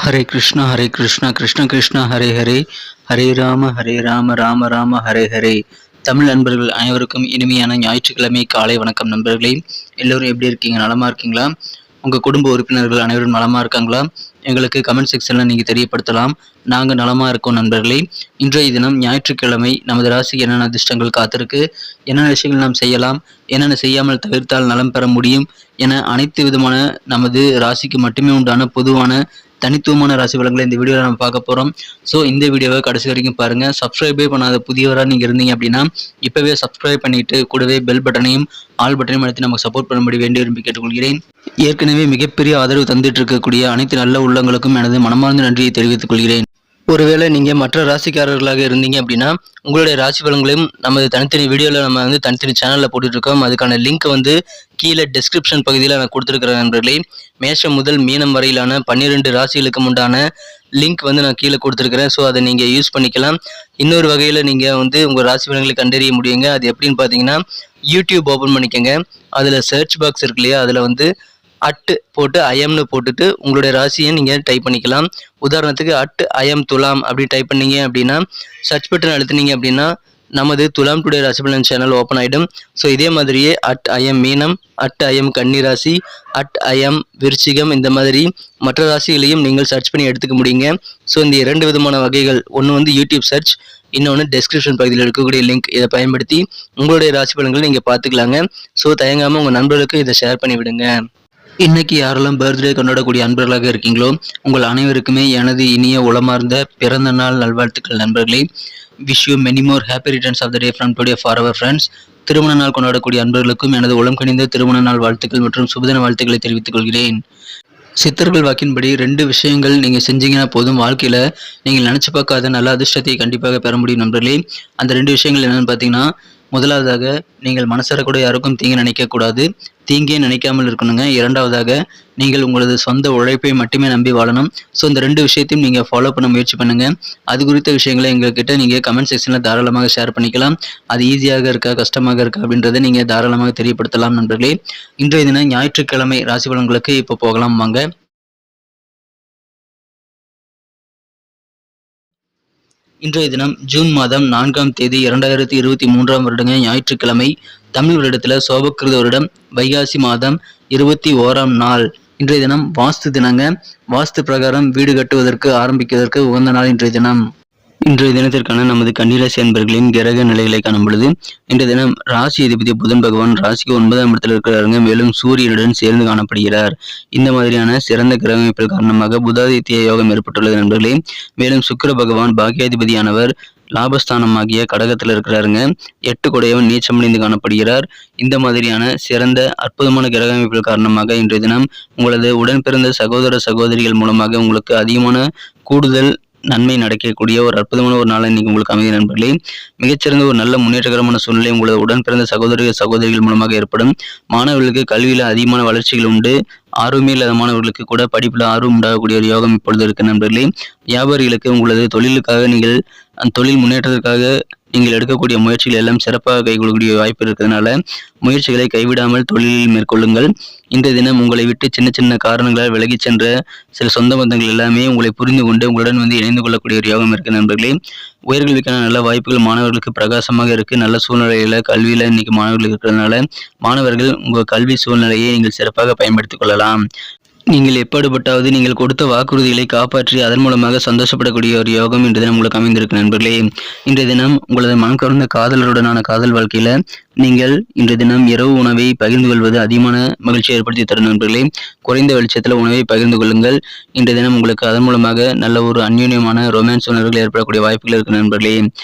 ஹரே கிருஷ்ணா கிருஷ்ண கிருஷ்ணா ஹரே ஹரே, ஹரே ராம ராம ராம ஹரே ஹரே. தமிழ் நண்பர்கள் அனைவருக்கும் இனிமையான ஞாயிற்றுக்கிழமை காலை வணக்கம் நண்பர்களே. எல்லோரும் எப்படி இருக்கீங்க? நலமா இருக்கீங்களா? உங்கள் குடும்ப உறுப்பினர்கள் அனைவரும் நலமா இருக்காங்களா? எங்களுக்கு கமெண்ட் செக்ஷனில் நீங்கள் தெரியப்படுத்தலாம். நாங்கள் நலமாக இருக்கோம் நண்பர்களே. இன்றைய தினம் ஞாயிற்றுக்கிழமை நமது ராசிக்கு என்னென்ன அதிர்ஷ்டங்கள் காத்திருக்கு, என்னென்ன விஷயங்கள் நாம் செய்யலாம், என்னென்ன செய்யாமல் தவிர்த்தால் நலம் பெற முடியும் என அனைத்து விதமான நமது ராசிக்கு மட்டுமே உண்டான பொதுவான தனித்துவமான ராசி பலன்களை இந்த வீடியோவில் நம்ம பார்க்க போகிறோம். ஸோ இந்த வீடியோவை கடைசி வரைக்கும் பாருங்கள். சப்ஸ்கிரைபே பண்ணாத புதியவராக நீங்கள் இருந்தீங்க அப்படின்னா இப்போவே சப்ஸ்கிரைப் பண்ணிவிட்டு கூடவே பெல் பட்டனையும் ஆல் பட்டனையும் அழுத்தி நமக்கு சப்போர்ட் பண்ணும்படி வேண்டி விரும்பி கேட்டுக்கொள்கிறேன். ஏற்கனவே மிகப்பெரிய ஆதரவு தந்துட்டு இருக்கக்கூடிய அனைத்து நல்ல உள்ளங்களுக்கும் எனது மனமார்ந்த நன்றியை தெரிவித்துக் கொள்கிறேன். ஒருவேளை நீங்கள் மற்ற ராசிக்காரர்களாக இருந்தீங்க அப்படின்னா உங்களுடைய ராசி பலன்களையும் நமது தனித்தனி வீடியோவில் நம்ம தனித்தனி சேனலில் போட்டுட்ருக்கோம். அதுக்கான லிங்க் கீழே டிஸ்கிரிப்ஷன் பகுதியில் நான் கொடுத்துருக்கிறேன் நண்பர்களே. மேஷம் முதல் மீனம் வரையிலான 12 ராசிகளுக்கு உண்டான லிங்க் நான் கீழே கொடுத்துருக்கிறேன். ஸோ அதை நீங்கள் யூஸ் பண்ணிக்கலாம். இன்னொரு வகையில் நீங்கள் உங்கள் ராசி பலன்களை கண்டறிய முடியுங்க. அது எப்படின்னு பார்த்தீங்கன்னா, யூடியூப் ஓப்பன் பண்ணிக்கோங்க. அதில் சர்ச் பாக்ஸ் இருக்கு இல்லையா, அதில் அட்டு போட்டு ஐஎம்னு போட்டுட்டு உங்களுடைய ராசியை நீங்கள் டைப் பண்ணிக்கலாம். உதாரணத்துக்கு ஐஎம் துலாம் அப்படி டைப் பண்ணீங்க அப்படின்னா சர்ச் பட்டன் அழுத்தினீங்க அப்படின்னா நமது துலாம் டுடே ராசி பலன் சேனல் ஓப்பன் ஆகிடும். ஸோ இதே மாதிரியே ஐஎம் மீனம், ஐஎம் கன்னி ராசி, ஐஎம் விருச்சிகம், இந்த மாதிரி மற்ற ராசிகளையும் நீங்கள் சர்ச் பண்ணி எடுத்துக்க முடியுங்க. ஸோ இந்த 2 விதமான வகைகள், ஒன்று யூடியூப் சர்ச், இன்னொன்று டெஸ்கிரிப்ஷன் பகுதியில் இருக்கக்கூடிய லிங்க். இதை பயன்படுத்தி உங்களுடைய ராசி பலன்களை நீங்கள் பார்த்துக்கலாங்க. ஸோ தயங்காமல் உங்கள் நண்பர்களுக்கு இதை ஷேர் பண்ணி விடுங்க. இன்னைக்கு யாரெல்லாம் பர்த்டே கொண்டாடக்கூடிய அன்பர்களாக இருக்கீங்களோ உங்கள் அனைவருக்குமே எனது இனிய உளமார்ந்த பிறந்த நாள் நல்வாழ்த்துக்கள் நண்பர்களே. Wish you many more happy returns of the day from today for our friends. திருமண நாள் கொண்டாடக்கூடிய அன்பர்களுக்கும் எனது உளம் கனிந்த திருமண நாள் வாழ்த்துக்கள் மற்றும் சுபதின வாழ்த்துக்களை தெரிவித்துக் கொள்கிறேன். சித்தர்கள் வாக்கின்படி 2 விஷயங்கள் நீங்கள் செஞ்சீங்கன்னா போதும், வாழ்க்கையில் நீங்கள் நினச்சி பார்க்காத நல்ல அதிர்ஷ்டத்தை கண்டிப்பாக பெற முடியும் நண்பர்களே. அந்த 2 விஷயங்கள் என்னென்னு பார்த்தீங்கன்னா, முதலாவதாக நீங்கள் மனசார கூட யாருக்கும் தீங்கு நினைக்கக்கூடாது, தீங்கே நினைக்காமல் இருக்கணுங்க. இரண்டாவதாக நீங்கள் உங்களது சொந்த உழைப்பை மட்டுமே நம்பி வாழணும். ஸோ இந்த 2 விஷயத்தையும் நீங்கள் ஃபாலோ பண்ண முயற்சி பண்ணுங்கள். அது குறித்த விஷயங்களை எங்ககிட்ட நீங்கள் கமெண்ட் செக்ஷனில் தாராளமாக ஷேர் பண்ணிக்கலாம். அது ஈஸியாக இருக்கா கஷ்டமாக இருக்கா அப்படின்றத நீங்கள் தாராளமாக தெரியப்படுத்தலாம் நண்பர்களே. இன்றைய தினம் ஞாயிற்றுக்கிழமை ராசி பலன்களுக்கு இப்போ போகலாம் வாங்க. இன்றைய தினம் ஜூன் மாதம் 4ஆம் தேதி 2023ஆம் வருடங்க ஞாயிற்றுக்கிழமை. தமிழ் வருடத்தில் சோபக்கிருத வருடம் வைகாசி மாதம் 21ஆம் நாள். இன்றைய தினம் வாஸ்து தினங்க. வாஸ்து பிரகாரம் வீடு கட்டுவதற்கு ஆரம்பிப்பதற்கு உகந்த நாள் இன்றைய தினம். இன்றைய தினத்திற்கான நமது கன்னிராசி அன்பர்களின் கிரக நிலைகளை காணும் பொழுது, இன்றைய தினம் ராசி அதிபதி புதன் பகவான் ராசிக்கு 9ஆம் இடத்தில் இருக்கிறாருங்க. மேலும் சூரியனுடன் சேர்ந்து காணப்படுகிறார். இந்த மாதிரியான சிறந்த கிரக அமைப்பில் காரணமாக புதாதித்ய யோகம் ஏற்பட்டுள்ளது நண்பர்களே. மேலும் சுக்கிர பகவான் பாக்கியாதிபதியானவர் லாபஸ்தானமாகிய கடகத்தில் இருக்கிறாருங்க. 8 கொடையவன் நீச்சமடைந்து காணப்படுகிறார். இந்த மாதிரியான சிறந்த அற்புதமான கிரக அமைப்பில் காரணமாக இன்றைய தினம் உங்களது உடன் பிறந்த சகோதர சகோதரிகள் மூலமாக உங்களுக்கு அதிகமான கூடுதல் நன்மை நடக்கக்கூடிய ஒரு அற்புதமான ஒரு நாள் இன்னைக்கு உங்களுக்கு அமைதி நண்பர்களே. மிகச்சிறந்த ஒரு நல்ல முன்னேற்றகரமான சூழ்நிலை உங்களது உடன் பிறந்த சகோதரிகள் மூலமாக ஏற்படும். மாணவர்களுக்கு கல்வியில அதிகமான வளர்ச்சிகள் உண்டு. ஆர்வமே இல்லாத மாணவர்களுக்கு கூட படிப்பில் ஆர்வம் உண்டாகக்கூடிய ஒரு யோகம் இப்பொழுது இருக்கு நண்பர்களே. வியாபாரிகளுக்கு உங்களது தொழிலுக்காக நீங்கள் அந்த தொழில் முன்னேற்றத்திற்காக நீங்கள் எடுக்கக்கூடிய முயற்சிகள் எல்லாம் சிறப்பாக கைகொள்ளக்கூடிய வாய்ப்பு இருக்கிறதுனால முயற்சிகளை கைவிடாமல் தொழிலில் மேற்கொள்ளுங்கள். இன்றைய தினம் உங்களை விட்டு சின்ன சின்ன காரணங்களால் விலகி சென்ற சில சொந்த பந்தங்கள் எல்லாமே உங்களை புரிந்து கொண்டு உங்களுடன் இணைந்து கொள்ளக்கூடிய ஒரு யோகம் இருக்கு நண்பர்களே. உயர்கல்விக்கான நல்ல வாய்ப்புகள் மாணவர்களுக்கு பிரகாசமாக இருக்கு. நல்ல சூழ்நிலையில கல்வியில இன்னைக்கு மாணவர்கள் இருக்கிறதுனால மாணவர்கள் உங்கள் கல்வி சூழ்நிலையை நீங்கள் சிறப்பாக பயன்படுத்திக் கொள்ளலாம். நீங்கள் எப்படிப்பட்டாவது நீங்கள் கொடுத்த வாக்குறுதிகளை காப்பாற்றி அதன் மூலமாக சந்தோஷப்படக்கூடிய ஒரு யோகம் இன்றைய தினம் உங்களுக்கு அமைந்திருக்கு நண்பர்களே. இன்றைய தினம் உங்களது மனம் கவர்ந்த காதலருடனான காதல் வாழ்க்கையில நீங்கள் இன்றைய தினம் இரவு உணவை பகிர்ந்து கொள்வது அதிகமான மகிழ்ச்சியை ஏற்படுத்தி தரும் நண்பர்களே. குறைந்த வெளிச்சத்தில் உணவை பகிர்ந்து கொள்ளுங்கள். இன்றைய தினம் உங்களுக்கு அதன் மூலமாக நல்ல ஒரு அந்யோன்யமான ரொமான்ஸ் உணர்வுகள் ஏற்படக்கூடிய வாய்ப்புகள் இருக்கு நண்பர்களே.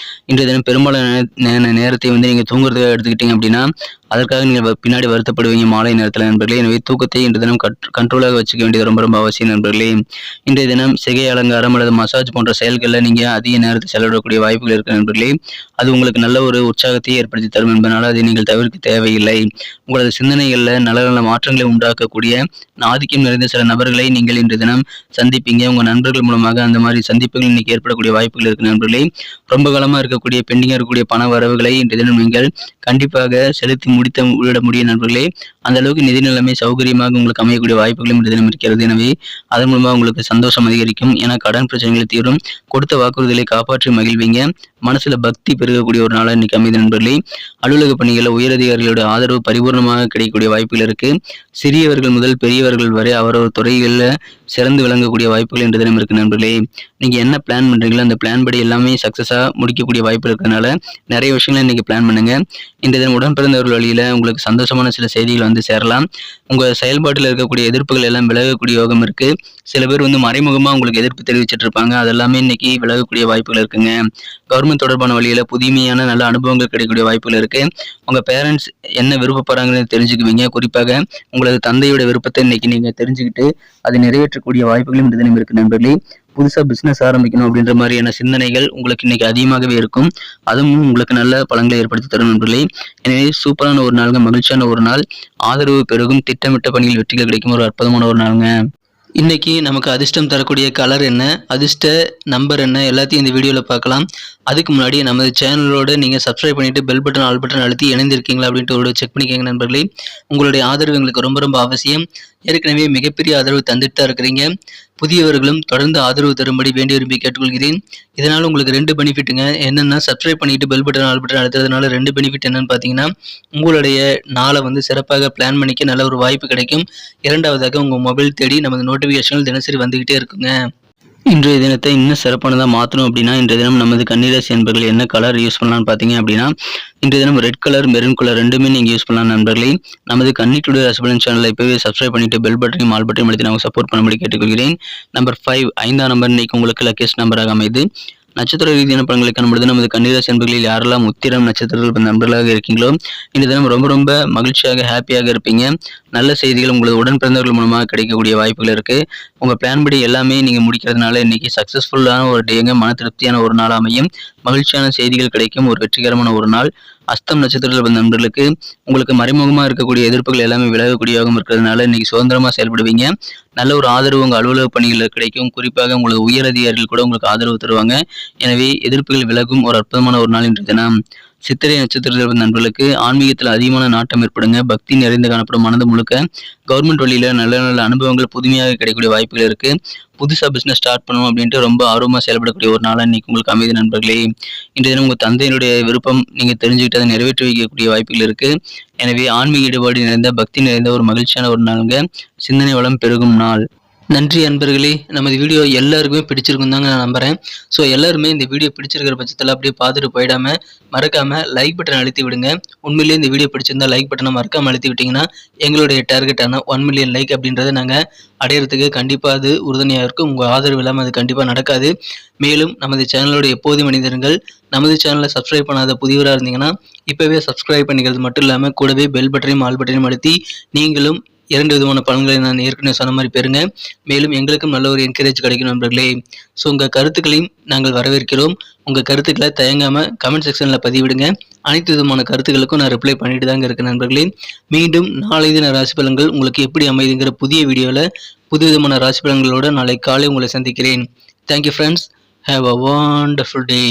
இன்றைய தினம் பெரும்பாலான நேரத்தை நீங்கள் தூங்குறதுக்காக எடுத்துக்கிட்டீங்க அப்படின்னா அதற்காக நீங்கள் பின்னாடி வருத்தப்படுவீங்க மாலை நேரத்தில் நண்பர்களே. எனவே தூக்கத்தை இன்றைய தினம் கண்ட்ரோலாக வச்சுக்க வேண்டியது ரொம்ப ரொம்ப அவசியம் நண்பர்களே. இன்றைய தினம் சிகை அலங்காரம் அல்லது மசாஜ் போன்ற செயல்களில் நீங்கள் அதிக நேரத்தை செலவிடக்கூடிய வாய்ப்புகள் இருக்கு நண்பர்களே. அது உங்களுக்கு நல்ல ஒரு உற்சாகத்தை ஏற்படுத்தி தரும் என்பதனால அதை நீங்கள் தவிர்க்க தேவையில்லை. உங்களது சிந்தனைகளில் நல்ல நல்ல மாற்றங்களை உண்டாக்கக்கூடிய ஆதிக்கம் நிறைந்த சில நபர்களை நீங்கள் இன்று தினம் சந்திப்பீங்க. உங்கள் நண்பர்கள் மூலமாக அந்த மாதிரி சந்திப்புகள் இன்னைக்கு ஏற்படக்கூடிய வாய்ப்புகள் இருக்கு நண்பர்களே. ரொம்ப காலமாக இருக்கக்கூடிய பெண்டிங்காக இருக்கக்கூடிய பண வரவுகளை இன்று தினம் நீங்கள் கண்டிப்பாக செலுத்தி விட முடியும் நண்பர்களே. அந்த அளவுக்கு நிதி நிலைமை சௌகரியமாக உங்களுக்கு அமையக்கூடிய வாய்ப்புகளும் இன்று தினம் இருக்கிறது. எனவே அதன் மூலமாக உங்களுக்கு சந்தோஷம் அதிகரிக்கும். ஏன்னா கடன் பிரச்சனைகளை தீரும். கொடுத்த வாக்குறுதிகளை காப்பாற்றி மகிழ்வீங்க. மனசுல பக்தி பெருகக்கூடிய ஒரு நாளாக இன்னைக்கு அமைதி நண்பர்களே. அலுவலக பணிகளில் உயரதிகாரிகளோட ஆதரவு பரிபூர்ணமாக கிடைக்கக்கூடிய வாய்ப்புகள் இருக்கு. சிறியவர்கள் முதல் பெரியவர்கள் வரை அவரவர் துறைகளில் சிறந்து விளங்கக்கூடிய வாய்ப்புகள் இன்று தினம் இருக்கு நண்பர்களே. நீங்க என்ன பிளான் பண்றீங்களோ அந்த பிளான் படி எல்லாமே சக்சஸா முடிக்கக்கூடிய வாய்ப்பு இருக்கிறதுனால நிறைய விஷயங்களை இன்னைக்கு பிளான் பண்ணுங்க. இன்றைய தினம் உடன் பிறந்தவர்கள் வழியில உங்களுக்கு சந்தோஷமான சில செய்திகள் வந்து சேரலாம். உங்க செயல்பாட்டில் இருக்கக்கூடிய எதிர்ப்புகள் எல்லாம் விலகக்கூடிய யோகம் இருக்கு. சில பேர் மறைமுகமா உங்களுக்கு எதிர்ப்பு தெரிவிச்சிட்டு இருப்பாங்க. அதெல்லாமே இன்னைக்கு விலகக்கூடிய வாய்ப்புகள் இருக்குங்க. கவர்மெண்ட் தொடர்பான வழியில புதுமையான நல்ல அனுபவங்கள் கிடைக்கக்கூடிய வாய்ப்புகள் இருக்கு. உங்க பேரண்ட்ஸ் என்ன விருப்பப்படுறாங்கன்னு தெரிஞ்சுக்குவீங்க. குறிப்பாக உங்களது தந்தையோட விருப்பத்தை இன்னைக்கு நீங்க தெரிஞ்சுக்கிட்டு அதை நிறைவேற்றக்கூடிய வாய்ப்புகளும் இந்த தினம் இருக்கு நண்பர்களே. புதுசா பிசினஸ் ஆரம்பிக்கணும் அப்படின்ற மாதிரியான சிந்தனைகள் உங்களுக்கு இன்னைக்கு அதிகமாகவே இருக்கும். அதுவும் உங்களுக்கு நல்ல பலன்களை ஏற்படுத்தி தரும் நண்பர்களே. எனவே சூப்பரான ஒரு நாளுங்க, மகிழ்ச்சியான ஒரு நாள், ஆதரவு பெருகும், திட்டமிட்ட பணியில் வெற்றிகள் கிடைக்கும் ஒரு அற்புதமான ஒரு நாளுங்க. இன்னைக்கு நமக்கு அதிர்ஷ்டம் தரக்கூடிய கலர் என்ன, அதிர்ஷ்ட நம்பர் என்ன, எல்லாத்தையும் இந்த வீடியோவில் பார்க்கலாம். அதுக்கு முன்னாடி நமது சேனலோட நீங்கள் சப்ஸ்கிரைப் பண்ணிட்டு பெல் பட்டன் ஆல் பட்டன் அழுத்தி இணைந்திருக்கீங்களா அப்படின்ட்டு ஒரு செக் பண்ணிக்கோங்க நண்பர்களே. உங்களுடைய ஆதரவு எங்களுக்கு ரொம்ப ரொம்ப அவசியம். ஏற்கனவே மிகப்பெரிய ஆதரவு தந்துட்டு தான் இருக்கிறீங்க. புதியவர்களும் தொடர்ந்து ஆதரவு தரும்படி வேண்டி விரும்பி கேட்டுக்கொள்கிறேன். இதனால் உங்களுக்கு 2 பெனிஃபிட்டுங்க. என்னென்னா சப்ஸ்கிரைப் பண்ணிட்டு பெல் பட்டன் ஆல் பட்டன் அழுத்துறதுனால 2 பெனிஃபிட் என்னன்னு பார்த்தீங்கன்னா, உங்களுடைய நாளை சிறப்பாக பிளான் பண்ணிக்க நல்ல ஒரு வாய்ப்பு கிடைக்கும். இரண்டாவதாக உங்கள் மொபைல் தேடி நமது நோட்டிஃபிகேஷன்கள் தினசரி வந்துகிட்டே இருக்குங்க. இன்றைய தினத்தை இன்னும் சிறப்பானதாக மாற்றணும் அப்படின்னா இன்றைய தினம் நமது கன்னிராசி என்பர்கள் என்ன கலர் யூஸ் பண்ணலாம்னு பார்த்தீங்க அப்படின்னா, இன்றைய தினம் ரெட் கலர், மெரூன் கலர் ரெண்டுமே நீங்கள் யூஸ் பண்ணலாம் நண்பர்களே. நமது கன்னி டுடே ராசிபலன் சேனலை இப்போவே சப்ஸ்கிரைப் பண்ணிட்டு பெல் பட்டனையும் ஆல் பட்டனையும் அழுத்தி நாங்கள் சப்போர்ட் பண்ணும்படி கேட்டுக்கொள்கிறேன். நம்பர் 5 5ஆம் நம்பர் இன்னைக்கு உங்களுக்கு லக்கேஸ்ட் நம்பராக அமைது. நட்சத்திர ரீதியான பலன்களை காணும்பொழுது நமது கன்னிராசி என்பர்களில் யாரெல்லாம் உத்திரம் நட்சத்திரங்கள் நண்பர்களாக இருக்கீங்களோ இந்த தினம் ரொம்ப ரொம்ப மகிழ்ச்சியாக ஹாப்பியாக இருப்பீங்க. நல்ல செய்திகள் உங்களது உடன் பிறந்தவர்கள் மூலமாக கிடைக்கக்கூடிய வாய்ப்புகள் இருக்கு. உங்க பிளான் படி எல்லாமே நீங்க முடிக்கிறதுனால இன்னைக்கு சக்சஸ்ஃபுல்லான ஒரு டேங்க, மன திருப்தியான ஒரு நாள் அமையும். மகிழ்ச்சியான செய்திகள் கிடைக்கும். ஒரு வெற்றிகரமான ஒரு நாள். அஸ்தம் நட்சத்திரத்தில் வந்த நண்பர்களுக்கு உங்களுக்கு மறைமுகமாக இருக்கக்கூடிய எதிர்ப்புகள் எல்லாமே விலகக்கூடிய யோகம் இருக்கிறதுனால இன்னைக்கு சுதந்திரமா செயல்படுவீங்க. நல்ல ஒரு ஆதரவு உங்கள் அலுவலக பணிகளில் கிடைக்கும். குறிப்பாக உங்களது உயர் அதிகாரிகள் கூட உங்களுக்கு ஆதரவு தருவாங்க. எனவே எதிர்ப்புகள் விலகும் ஒரு அற்புதமான ஒரு நாள் இன்று தினம். சித்திரை நட்சத்திரத்தில் வந்த நண்பர்களுக்கு ஆன்மீகத்தில் அதிகமான நாட்டம் ஏற்படுங்க. பக்தி நிறைந்து காணப்படும் மனது முழுக்க. கவர்மெண்ட் வழியில நல்ல நல்ல அனுபவங்கள் புதுமையாக கிடைக்கக்கூடிய வாய்ப்புகள் இருக்கு. புதுசாக பிஸ்னஸ் ஸ்டார்ட் பண்ணணும் அப்படின்ட்டு ரொம்ப ஆர்வமாக செயல்படக்கூடிய ஒரு நாளாக இன்னைக்கு உங்களுக்கு அமைதி நண்பர்களே. இன்றைய தினம் உங்கள் தந்தையினுடைய விருப்பம் நீங்கள் தெரிஞ்சுக்கிட்டு அதை நிறைவேற்றி வைக்கக்கூடிய வாய்ப்புகள் இருக்கு. எனவே ஆன்மீக ஈடுபாடு நிறைந்த, பக்தி நிறைந்த ஒரு மகிழ்ச்சியான ஒரு நாளுங்க. சிந்தனை வளம் பெருகும் நாள். நன்றி அன்பர்களே. நமது வீடியோ எல்லாருக்குமே பிடிச்சிருக்கும் தாங்க நான் நம்புகிறேன். ஸோ எல்லாருமே இந்த வீடியோ பிடிச்சிருக்கிற பட்சத்தில் அப்படியே பார்த்துட்டு போயிடாமல் மறக்காமல் லைக் பட்டன் அழுத்தி விடுங்க. உண்மையிலேயே இந்த வீடியோ பிடிச்சிருந்தா லைக் பட்டனை மறக்காமல் அழுத்தி விட்டிங்கன்னா எங்களுடைய டார்கெட்டான 1 மில்லியன் லைக் அப்படின்றத நாங்கள் அடையிறதுக்கு கண்டிப்பாக அது உறுதுணையாக இருக்கும். உங்கள் ஆதரவு இல்லாமல் அது கண்டிப்பாக நடக்காது. மேலும் நமது சேனலோட எப்போதும் மனிதர்கள் நமது சேனலை சப்ஸ்கிரைப் பண்ணாத புதியவராக இருந்தீங்கன்னா இப்போவே சப்ஸ்கிரைப் பண்ணிக்கிறது மட்டும் இல்லாமல் கூடவே பெல் பட்டனையும் ஆல் பட்டனையும் அழுத்தி நீங்களும் 2 விதமான பலன்களை நான் ஏற்கனவே சொன்ன மாதிரி பெறுங்க. மேலும் எங்களுக்கும் நல்ல ஒரு என்கரேஜ் கிடைக்கும் நண்பர்களே. ஸோ உங்கள் கருத்துக்களையும் நாங்கள் வரவேற்கிறோம். உங்கள் கருத்துக்களை தயங்காமல் கமெண்ட் செக்ஷனில் பதிவிடுங்க. அனைத்து விதமான கருத்துக்களுக்கும் நான் ரிப்ளை பண்ணிட்டு தாங்க இருக்கேன் நண்பர்களே. மீண்டும் நாளை தின ராசி பலன்கள் உங்களுக்கு எப்படி அமைதுங்கிற புதிய வீடியோவில் புது விதமான ராசி பலன்களோடு நாளை காலை உங்களை சந்திக்கிறேன். Thank you friends. Have a wonderful day.